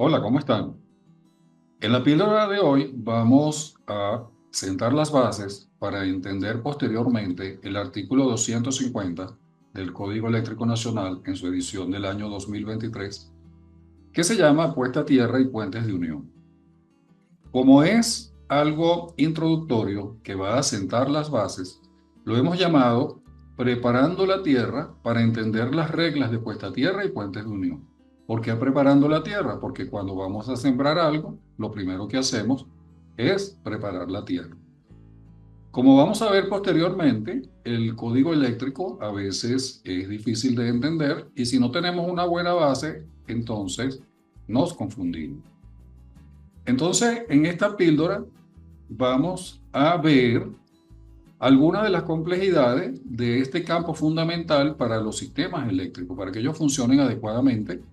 Hola, ¿cómo están? En la píldora de hoy vamos a sentar las bases para entender posteriormente el artículo 250 del Código Eléctrico Nacional en su edición del año 2023, que se llama Puesta a Tierra y Puentes de Unión. Como es algo introductorio que va a sentar las bases, lo hemos llamado Preparando la Tierra para entender las reglas de puesta a tierra y puentes de unión. ¿Por qué preparando la tierra? Porque cuando vamos a sembrar algo, lo primero que hacemos es preparar la tierra. Como vamos a ver posteriormente, el código eléctrico a veces es difícil de entender y si no tenemos una buena base, entonces nos confundimos. Entonces, en esta píldora vamos a ver algunas de las complejidades de este campo fundamental para los sistemas eléctricos, para que ellos funcionen adecuadamente,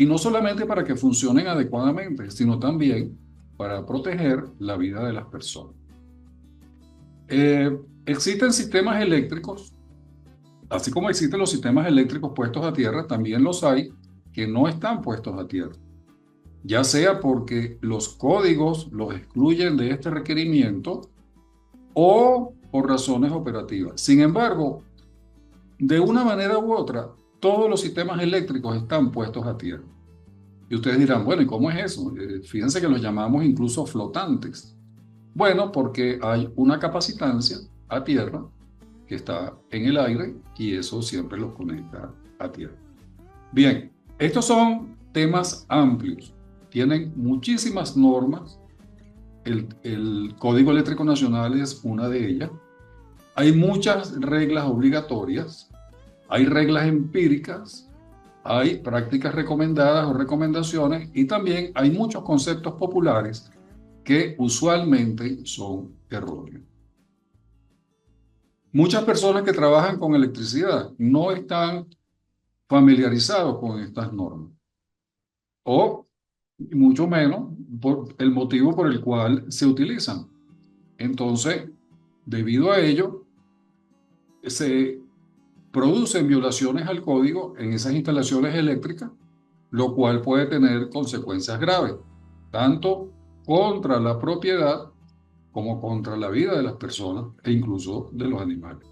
y no solamente para que funcionen adecuadamente, sino también para proteger la vida de las personas. Existen sistemas eléctricos, así como existen los sistemas eléctricos puestos a tierra, también los hay que no están puestos a tierra, ya sea porque los códigos los excluyen de este requerimiento o por razones operativas. Sin embargo, de una manera u otra, todos los sistemas eléctricos están puestos a tierra. Y ustedes dirán, bueno, ¿y cómo es eso? Fíjense que los llamamos incluso flotantes. Bueno, porque hay una capacitancia a tierra que está en el aire y eso siempre los conecta a tierra. Bien, estos son temas amplios. Tienen muchísimas normas. El Código Eléctrico Nacional es una de ellas. Hay muchas reglas obligatorias, hay reglas empíricas, hay prácticas recomendadas o recomendaciones y también hay muchos conceptos populares que usualmente son erróneos. Muchas personas que trabajan con electricidad no están familiarizados con estas normas o mucho menos por el motivo por el cual se utilizan. Entonces, debido a ello, se producen violaciones al código en esas instalaciones eléctricas, lo cual puede tener consecuencias graves, tanto contra la propiedad como contra la vida de las personas e incluso de los animales.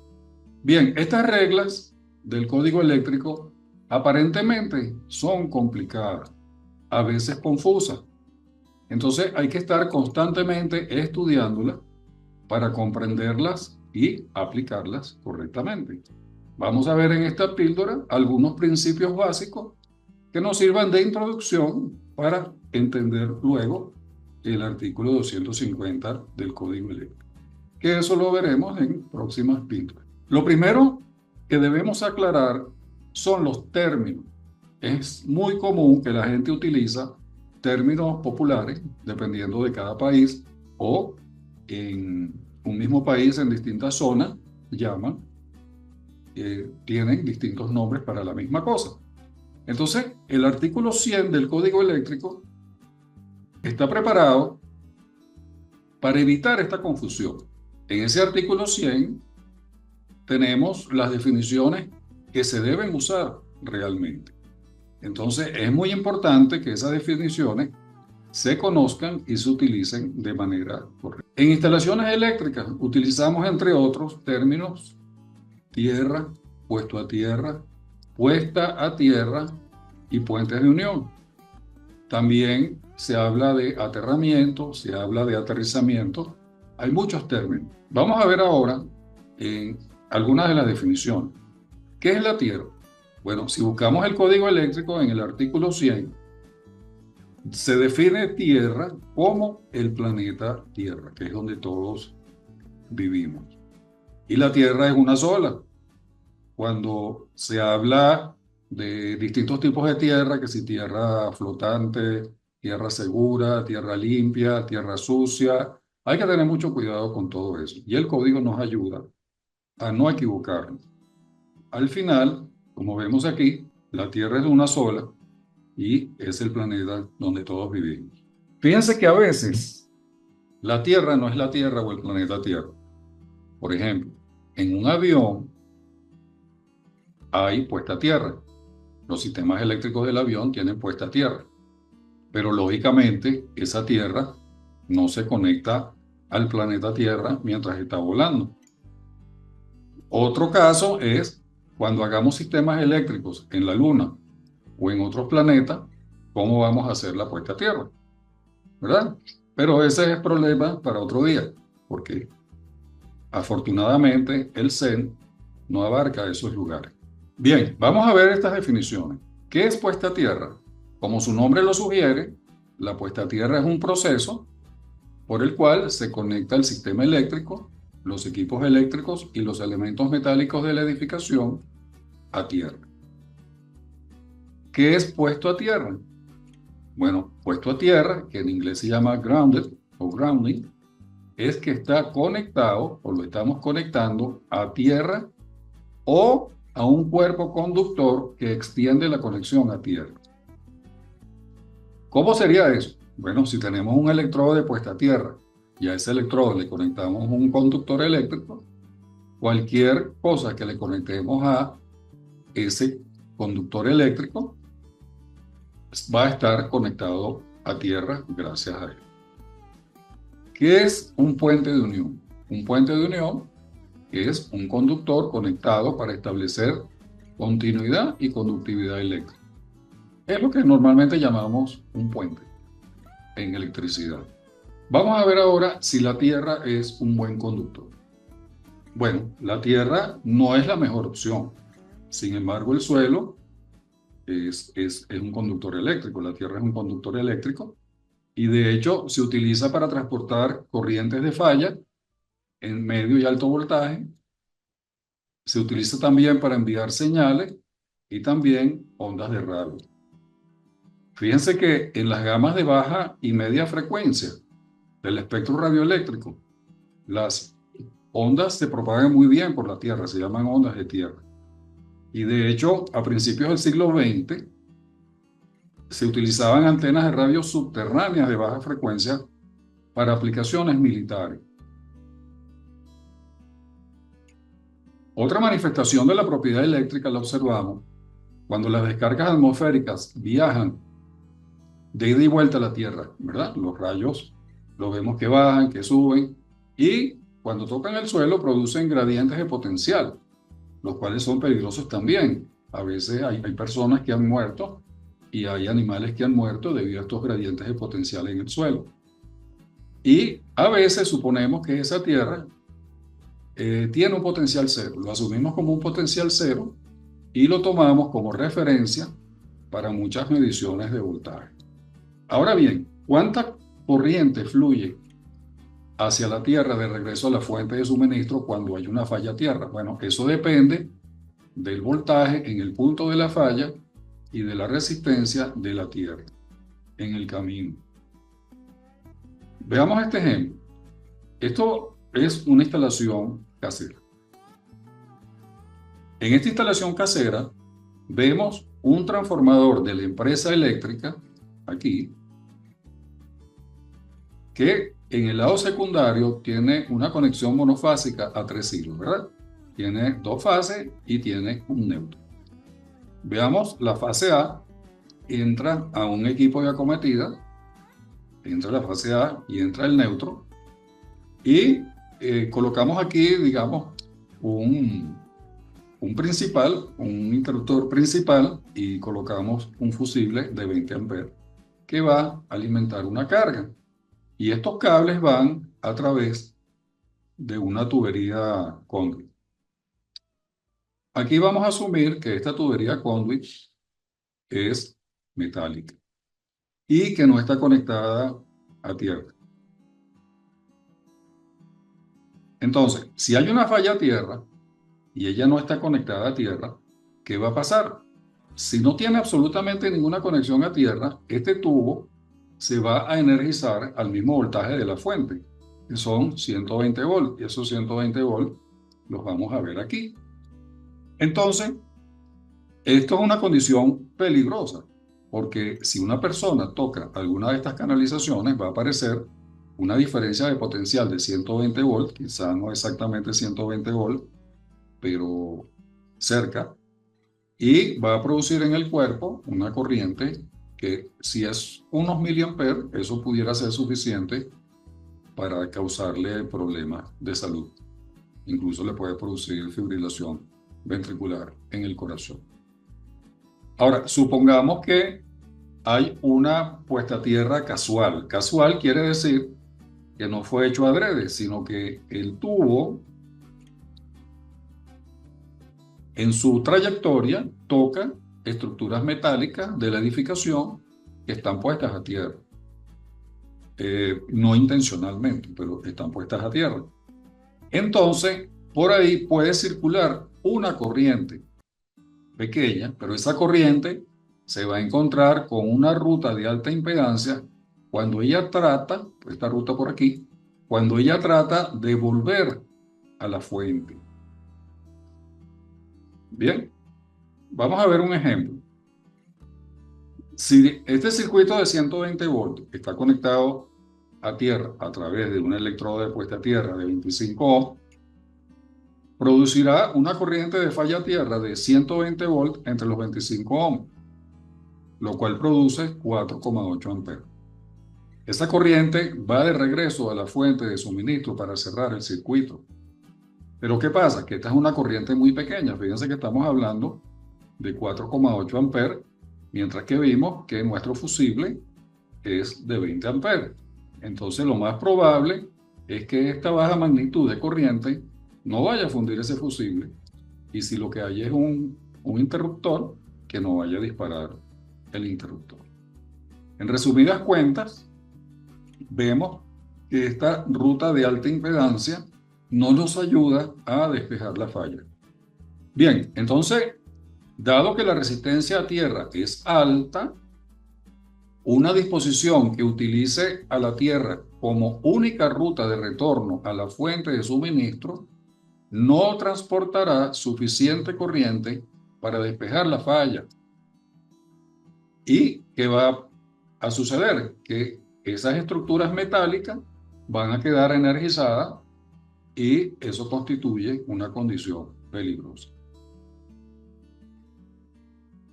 Bien, estas reglas del código eléctrico aparentemente son complicadas, a veces confusas. Entonces hay que estar constantemente estudiándolas para comprenderlas y aplicarlas correctamente. Vamos a ver en esta píldora algunos principios básicos que nos sirvan de introducción para entender luego el artículo 250 del Código Eléctrico, que eso lo veremos en próximas píldoras. Lo primero que debemos aclarar son los términos. Es muy común que la gente utiliza términos populares dependiendo de cada país o en un mismo país en distintas zonas llaman, tienen distintos nombres para la misma cosa. Entonces, el artículo 100 del Código Eléctrico está preparado para evitar esta confusión. En ese artículo 100 tenemos las definiciones que se deben usar realmente. Entonces, es muy importante que esas definiciones se conozcan y se utilicen de manera correcta. En instalaciones eléctricas utilizamos, entre otros términos, tierra, puesto a tierra, puesta a tierra y puentes de unión. También se habla de aterramiento, se habla de aterrizamiento. Hay muchos términos. Vamos a ver ahora en algunas de las definiciones. ¿Qué es la tierra? Bueno, si buscamos el código eléctrico en el artículo 100, se define tierra como el planeta Tierra, que es donde todos vivimos. Y la tierra es una sola. Cuando se habla de distintos tipos de tierra, que si tierra flotante, tierra segura, tierra limpia, tierra sucia, hay que tener mucho cuidado con todo eso. Y el código nos ayuda a no equivocarnos. Al final, como vemos aquí, la tierra es una sola y es el planeta donde todos vivimos. Fíjense que a veces la tierra no es la tierra o el planeta Tierra. Por ejemplo, en un avión hay puesta a tierra. Los sistemas eléctricos del avión tienen puesta a tierra. pero lógicamente esa Tierra no se conecta al planeta Tierra mientras está volando. Otro caso es cuando hagamos sistemas eléctricos en la Luna o en otros planetas, ¿cómo vamos a hacer la puesta a tierra? ¿Verdad? Pero ese es el problema para otro día, porque afortunadamente el CEN no abarca esos lugares. Bien, vamos a ver estas definiciones. ¿Qué es puesta a tierra? Como su nombre lo sugiere, la puesta a tierra es un proceso por el cual se conecta el sistema eléctrico, los equipos eléctricos y los elementos metálicos de la edificación a tierra. ¿Qué es puesto a tierra? Bueno, puesto a tierra, que en inglés se llama grounded o grounding, es que está conectado o lo estamos conectando a tierra o a un cuerpo conductor que extiende la conexión a tierra. ¿Cómo sería eso? Bueno, si tenemos un electrodo de puesta a tierra y a ese electrodo le conectamos un conductor eléctrico, cualquier cosa que le conectemos a ese conductor eléctrico va a estar conectado a tierra gracias a él. ¿Qué es un puente de unión? Un puente de unión es un conductor conectado para establecer continuidad y conductividad eléctrica. Es lo que normalmente llamamos un puente en electricidad. Vamos a ver ahora si la Tierra es un buen conductor. Bueno, la Tierra no es la mejor opción. Sin embargo, el suelo es un conductor eléctrico. La Tierra es un conductor eléctrico y de hecho se utiliza para transportar corrientes de falla en medio y alto voltaje. Se utiliza también para enviar señales y también ondas de radio. Fíjense que en las gamas de baja y media frecuencia del espectro radioeléctrico, las ondas se propagan muy bien por la Tierra, se llaman ondas de tierra. Y de hecho, a principios del siglo XX, se utilizaban antenas de radio subterráneas de baja frecuencia para aplicaciones militares. Otra manifestación de la propiedad eléctrica la observamos cuando las descargas atmosféricas viajan de ida y vuelta a la Tierra, ¿verdad? Los rayos los vemos que bajan, que suben, y cuando tocan el suelo producen gradientes de potencial, los cuales son peligrosos también. A veces hay personas que han muerto y hay animales que han muerto debido a estos gradientes de potencial en el suelo. Y a veces suponemos que esa Tierra tiene un potencial cero, lo asumimos como un potencial cero y lo tomamos como referencia para muchas mediciones de voltaje. Ahora bien, ¿cuánta corriente fluye hacia la Tierra de regreso a la fuente de suministro cuando hay una falla Tierra? Bueno, eso depende del voltaje en el punto de la falla y de la resistencia de la Tierra en el camino. Veamos este ejemplo. Esto es una instalación casera. En esta instalación casera vemos un transformador de la empresa eléctrica, aquí, que en el lado secundario tiene una conexión monofásica a 3 hilos, ¿verdad? Tiene 2 fases y tiene un neutro. Veamos la fase A, entra a un equipo de acometida, entra la fase A y entra el neutro, y colocamos aquí, digamos, un principal, un interruptor principal, y colocamos un fusible de 20 amperes que va a alimentar una carga. Y estos cables van a través de una tubería conduit. Aquí vamos a asumir que esta tubería conduit es metálica y que no está conectada a tierra. Entonces, si hay una falla a tierra y ella no está conectada a tierra, ¿qué va a pasar? Si no tiene absolutamente ninguna conexión a tierra, este tubo se va a energizar al mismo voltaje de la fuente, que son 120 volts, y esos 120 volts los vamos a ver aquí. Entonces, esto es una condición peligrosa, porque si una persona toca alguna de estas canalizaciones, va a aparecer una diferencia de potencial de 120 volts, quizá no exactamente 120 volts, pero cerca, y va a producir en el cuerpo una corriente que si es unos miliamperes, eso pudiera ser suficiente para causarle problemas de salud. Incluso le puede producir fibrilación ventricular en el corazón. Ahora, supongamos que hay una puesta a tierra casual. Casual quiere decir que no fue hecho adrede, sino que el tubo en su trayectoria toca estructuras metálicas de la edificación que están puestas a tierra. No intencionalmente, pero están puestas a tierra. Entonces, por ahí puede circular una corriente pequeña, pero esa corriente se va a encontrar con una ruta de alta impedancia cuando ella trata, esta ruta por aquí, cuando ella trata de volver a la fuente. Bien, vamos a ver un ejemplo. Si este circuito de 120 voltios está conectado a tierra a través de un electrodo de puesta a tierra de 25 ohms, producirá una corriente de falla a tierra de 120 volts entre los 25 ohms, lo cual produce 4,8 amperes. Esa corriente va de regreso a la fuente de suministro para cerrar el circuito. Pero ¿qué pasa? Que esta es una corriente muy pequeña. Fíjense que estamos hablando de 4,8 amperes, mientras que vimos que nuestro fusible es de 20 amperes. Entonces lo más probable es que esta baja magnitud de corriente no vaya a fundir ese fusible, y si lo que hay es un interruptor, que no vaya a disparar el interruptor. En resumidas cuentas, vemos que esta ruta de alta impedancia no nos ayuda a despejar la falla. Bien, entonces, dado que la resistencia a tierra es alta, una disposición que utilice a la tierra como única ruta de retorno a la fuente de suministro no transportará suficiente corriente para despejar la falla. ¿Y qué va a suceder? Que esas estructuras metálicas van a quedar energizadas y eso constituye una condición peligrosa.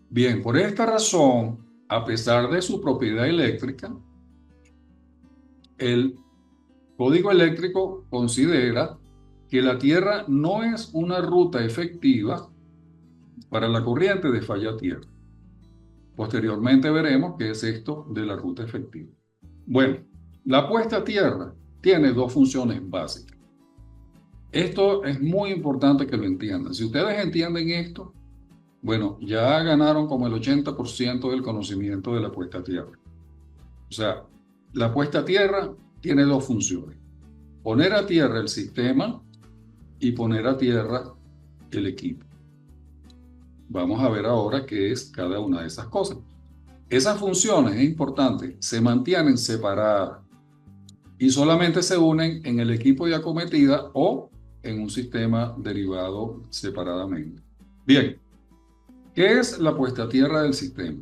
Bien, por esta razón, a pesar de su propiedad eléctrica, el código eléctrico considera que la Tierra no es una ruta efectiva para la corriente de falla a tierra. Posteriormente veremos qué es esto de la ruta efectiva. Bueno, la puesta a tierra tiene dos funciones básicas. Esto es muy importante que lo entiendan. Si ustedes entienden esto, bueno, ya ganaron como el 80% del conocimiento de la puesta a tierra. O sea, la puesta a tierra tiene dos funciones: poner a tierra el sistema y poner a tierra el equipo. Vamos a ver ahora qué es cada una de esas cosas. Esas funciones, es importante, se mantienen separadas y solamente se unen en el equipo de acometida o en un sistema derivado separadamente. Bien, ¿qué es la puesta a tierra del sistema?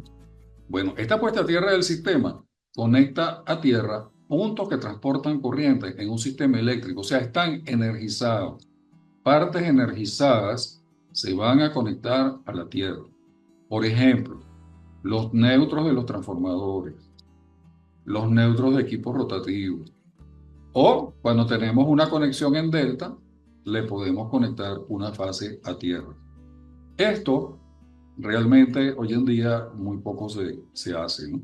Bueno, esta puesta a tierra del sistema conecta a tierra puntos que transportan corriente en un sistema eléctrico, o sea, están energizados. Partes energizadas se van a conectar a la tierra. Por ejemplo, los neutros de los transformadores, los neutros de equipos rotativos, o cuando tenemos una conexión en delta, le podemos conectar una fase a tierra. Esto realmente hoy en día muy poco se hace, ¿no?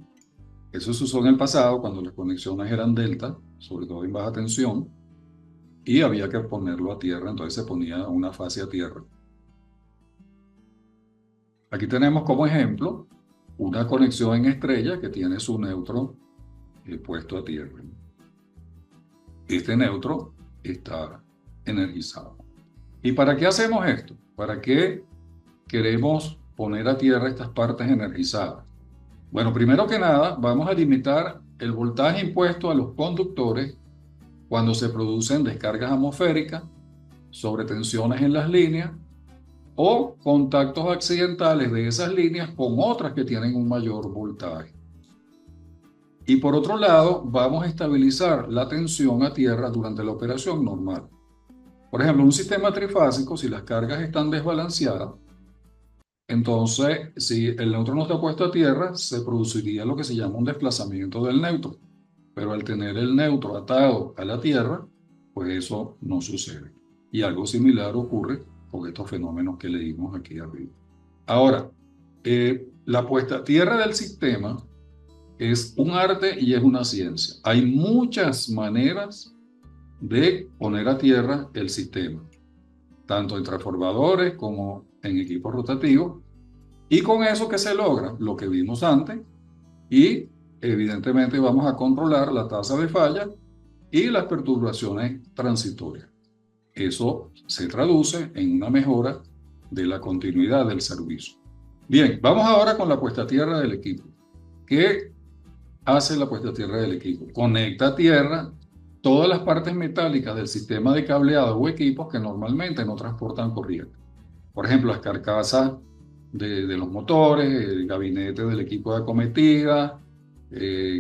Eso se usó en el pasado cuando las conexiones eran delta, sobre todo en baja tensión, y había que ponerlo a tierra, entonces se ponía una fase a tierra. Aquí tenemos como ejemplo una conexión en estrella que tiene su neutro puesto a tierra. Este neutro está energizado. ¿Y para qué hacemos esto? ¿Para qué queremos poner a tierra estas partes energizadas? Bueno, primero que nada, vamos a limitar el voltaje impuesto a los conductores cuando se producen descargas atmosféricas, sobretensiones en las líneas o contactos accidentales de esas líneas con otras que tienen un mayor voltaje. Y por otro lado, vamos a estabilizar la tensión a tierra durante la operación normal. Por ejemplo, en un sistema trifásico, si las cargas están desbalanceadas, Entonces, si el neutro no está puesto a tierra, se produciría lo que se llama un desplazamiento del neutro. Pero al tener el neutro atado a la tierra, pues eso no sucede. Y algo similar ocurre con estos fenómenos que leímos aquí arriba. Ahora, la puesta a tierra del sistema es un arte y es una ciencia. Hay muchas maneras de poner a tierra el sistema, tanto en transformadores como en equipos rotativos. Y con eso que se logra, lo que vimos antes, y evidentemente vamos a controlar la tasa de falla y las perturbaciones transitorias. Eso se traduce en una mejora de la continuidad del servicio. Bien, vamos ahora con la puesta a tierra del equipo. ¿Qué hace la puesta a tierra del equipo? Conecta a tierra todas las partes metálicas del sistema de cableado o equipos que normalmente no transportan corriente. Por ejemplo, las carcasas de los motores, el gabinete del equipo de acometidas,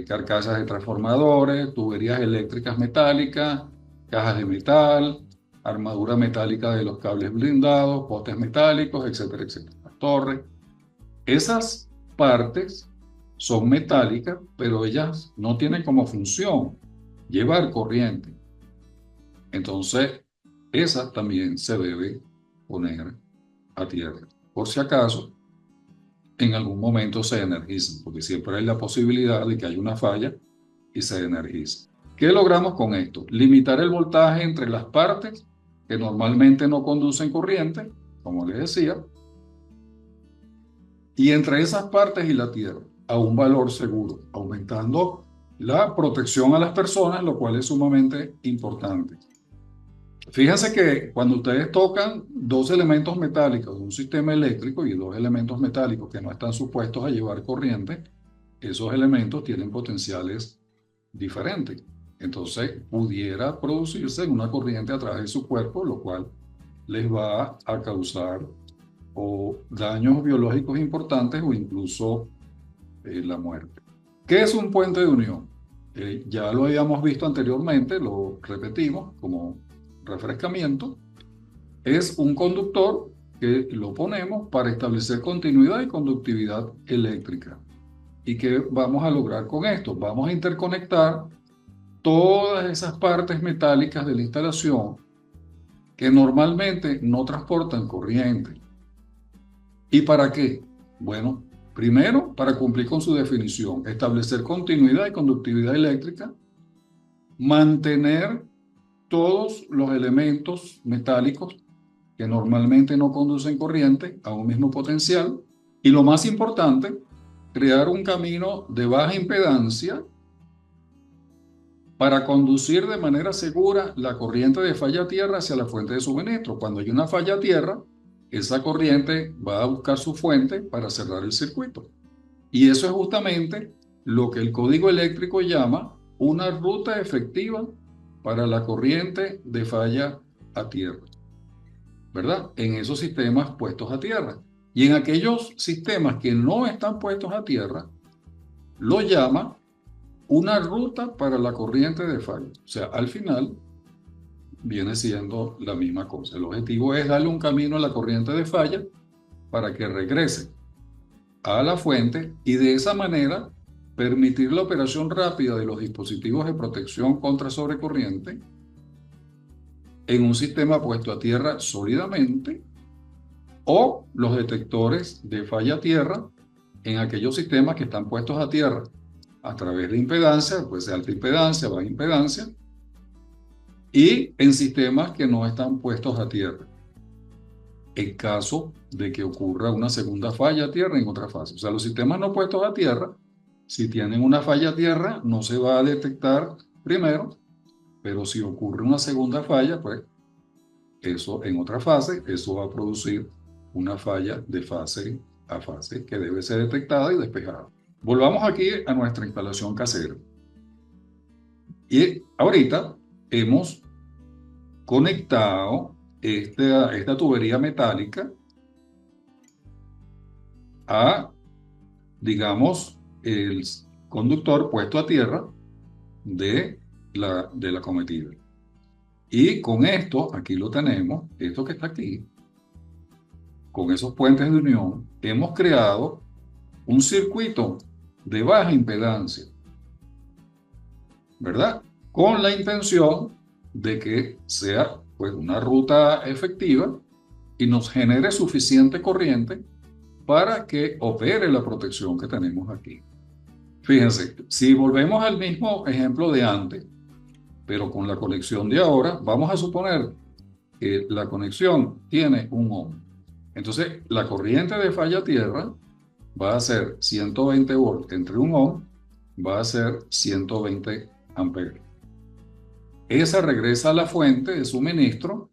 carcasas de transformadores, tuberías eléctricas metálicas, cajas de metal, armadura metálica de los cables blindados, postes metálicos, etcétera, etcétera. Torres. Esas partes son metálicas, pero ellas no tienen como función llevar corriente. Entonces, esa también se debe poner a tierra. Por si acaso, en algún momento se energizan, porque siempre hay la posibilidad de que haya una falla y se energice. ¿Qué logramos con esto? Limitar el voltaje entre las partes que normalmente no conducen corriente, como les decía, y entre esas partes y la tierra, a un valor seguro, aumentando la protección a las personas, lo cual es sumamente importante. Fíjense que cuando ustedes tocan dos elementos metálicos de un sistema eléctrico y dos elementos metálicos que no están supuestos a llevar corriente, esos elementos tienen potenciales diferentes. Entonces, pudiera producirse una corriente a través de su cuerpo, lo cual les va a causar o daños biológicos importantes o incluso la muerte. ¿Qué es un puente de unión? Ya lo habíamos visto anteriormente, lo repetimos como refrescamiento. Es un conductor que lo ponemos para establecer continuidad y conductividad eléctrica. ¿Y qué vamos a lograr con esto? Vamos a interconectar todas esas partes metálicas de la instalación que normalmente no transportan corriente. ¿Y para qué? Bueno, primero, para cumplir con su definición, establecer continuidad y conductividad eléctrica, mantener todos los elementos metálicos que normalmente no conducen corriente a un mismo potencial y lo más importante, crear un camino de baja impedancia para conducir de manera segura la corriente de falla a tierra hacia la fuente de suministro. Cuando hay una falla a tierra, esa corriente va a buscar su fuente para cerrar el circuito. Y eso es justamente lo que el código eléctrico llama una ruta efectiva para la corriente de falla a tierra, ¿verdad? En esos sistemas puestos a tierra. Y en aquellos sistemas que no están puestos a tierra, lo llama una ruta para la corriente de falla. O sea, al final viene siendo la misma cosa. El objetivo es darle un camino a la corriente de falla para que regrese a la fuente y de esa manera permitir la operación rápida de los dispositivos de protección contra sobrecorriente en un sistema puesto a tierra sólidamente o los detectores de falla a tierra en aquellos sistemas que están puestos a tierra a través de impedancia, pues de alta impedancia, baja impedancia, y en sistemas que no están puestos a tierra, en caso de que ocurra una segunda falla a tierra en otra fase. O sea, los sistemas no puestos a tierra, si tienen una falla a tierra, no se va a detectar primero, pero si ocurre una segunda falla, pues eso en otra fase, eso va a producir una falla de fase a fase que debe ser detectada y despejada. Volvamos aquí a nuestra instalación casera. Y ahorita hemos conectado esta tubería metálica a, digamos, el conductor puesto a tierra de la cometida. Y con esto, aquí lo tenemos, esto que está aquí, con esos puentes de unión, hemos creado un circuito de baja impedancia, ¿verdad? Con la intención de que sea pues, una ruta efectiva y nos genere suficiente corriente para que opere la protección que tenemos aquí. Fíjense, si volvemos al mismo ejemplo de antes, pero con la conexión de ahora, vamos a suponer que la conexión tiene un ohm. Entonces, la corriente de falla tierra va a ser 120 volts entre un ohm, va a ser 120 amperes. Esa regresa a la fuente de suministro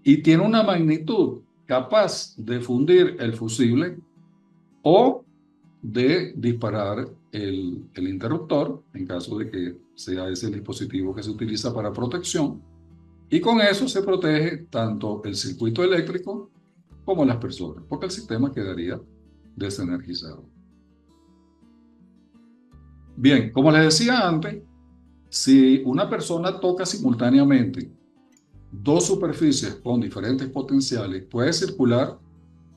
y tiene una magnitud capaz de fundir el fusible o de disparar el interruptor, en caso de que sea ese el dispositivo que se utiliza para protección, y con eso se protege tanto el circuito eléctrico como las personas, porque el sistema quedaría desenergizado. Bien, como les decía antes, si una persona toca simultáneamente dos superficies con diferentes potenciales, puede circular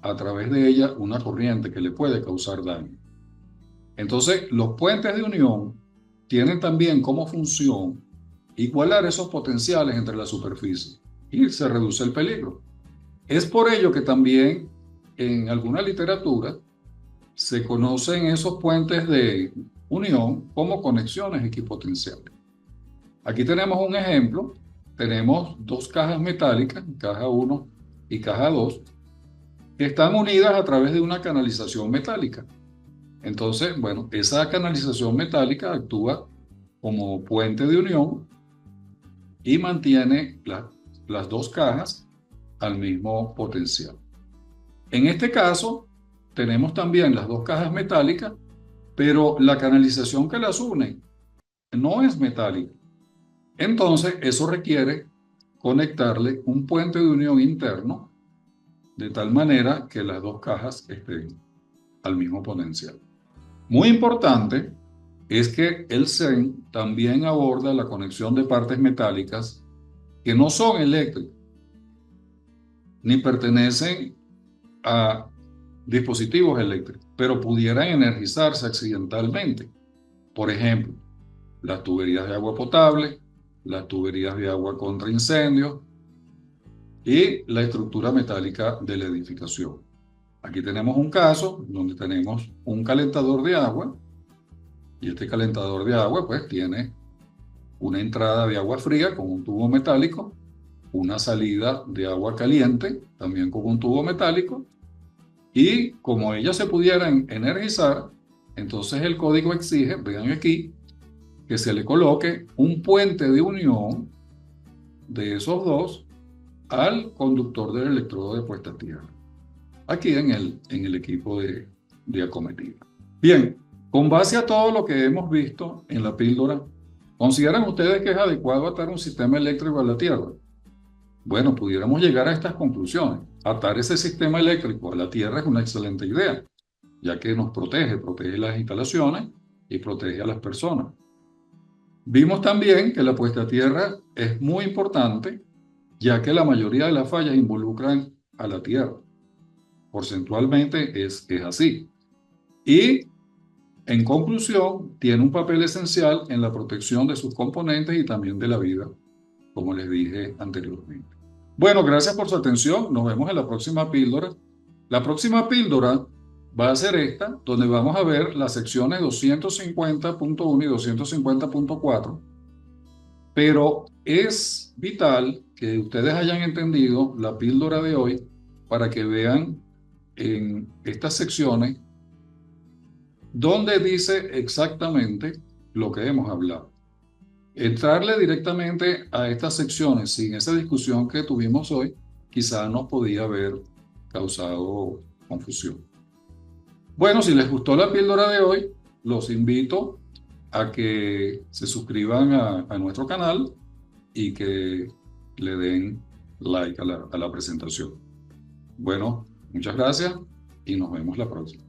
a través de ella una corriente que le puede causar daño. Entonces, los puentes de unión tienen también como función igualar esos potenciales entre las superficies y se reduce el peligro. Es por ello que también en alguna literatura se conocen esos puentes de unión como conexiones equipotenciales. Aquí tenemos un ejemplo. Tenemos dos cajas metálicas, caja 1 y caja 2, que están unidas a través de una canalización metálica. Entonces, bueno, esa canalización metálica actúa como puente de unión y mantiene las dos cajas al mismo potencial. En este caso, tenemos también las dos cajas metálicas, pero la canalización que las une no es metálica. Entonces, eso requiere conectarle un puente de unión interno de tal manera que las dos cajas estén al mismo potencial. Muy importante es que el CEN también aborda la conexión de partes metálicas que no son eléctricas ni pertenecen a dispositivos eléctricos, pero pudieran energizarse accidentalmente. Por ejemplo, las tuberías de agua potable, las tuberías de agua contra incendios y la estructura metálica de la edificación. Aquí tenemos un caso donde tenemos un calentador de agua y este calentador de agua pues tiene una entrada de agua fría con un tubo metálico, una salida de agua caliente también con un tubo metálico y como ellas se pudieran energizar, entonces el código exige, vean aquí, que se le coloque un puente de unión de esos dos al conductor del electrodo de puesta a tierra, aquí en el equipo de acometida. Bien, con base a todo lo que hemos visto en la píldora, ¿consideran ustedes que es adecuado atar un sistema eléctrico a la Tierra? Bueno, pudiéramos llegar a estas conclusiones. Atar ese sistema eléctrico a la Tierra es una excelente idea, ya que nos protege las instalaciones y protege a las personas. Vimos también que la puesta a tierra es muy importante, ya que la mayoría de las fallas involucran a la Tierra. Porcentualmente es así. Y en conclusión, tiene un papel esencial en la protección de sus componentes y también de la vida, como les dije anteriormente. Bueno, gracias por su atención. Nos vemos en la próxima píldora. La próxima píldora va a ser esta, donde vamos a ver las secciones 250.1 y 250.4. Pero es vital que ustedes hayan entendido la píldora de hoy para que vean en estas secciones donde dice exactamente lo que hemos hablado. Entrarle directamente a estas secciones sin esa discusión que tuvimos hoy, quizá nos podía haber causado confusión. Bueno, si les gustó la píldora de hoy, los invito a que se suscriban a nuestro canal y que le den like a la presentación. Bueno, muchas gracias y nos vemos la próxima.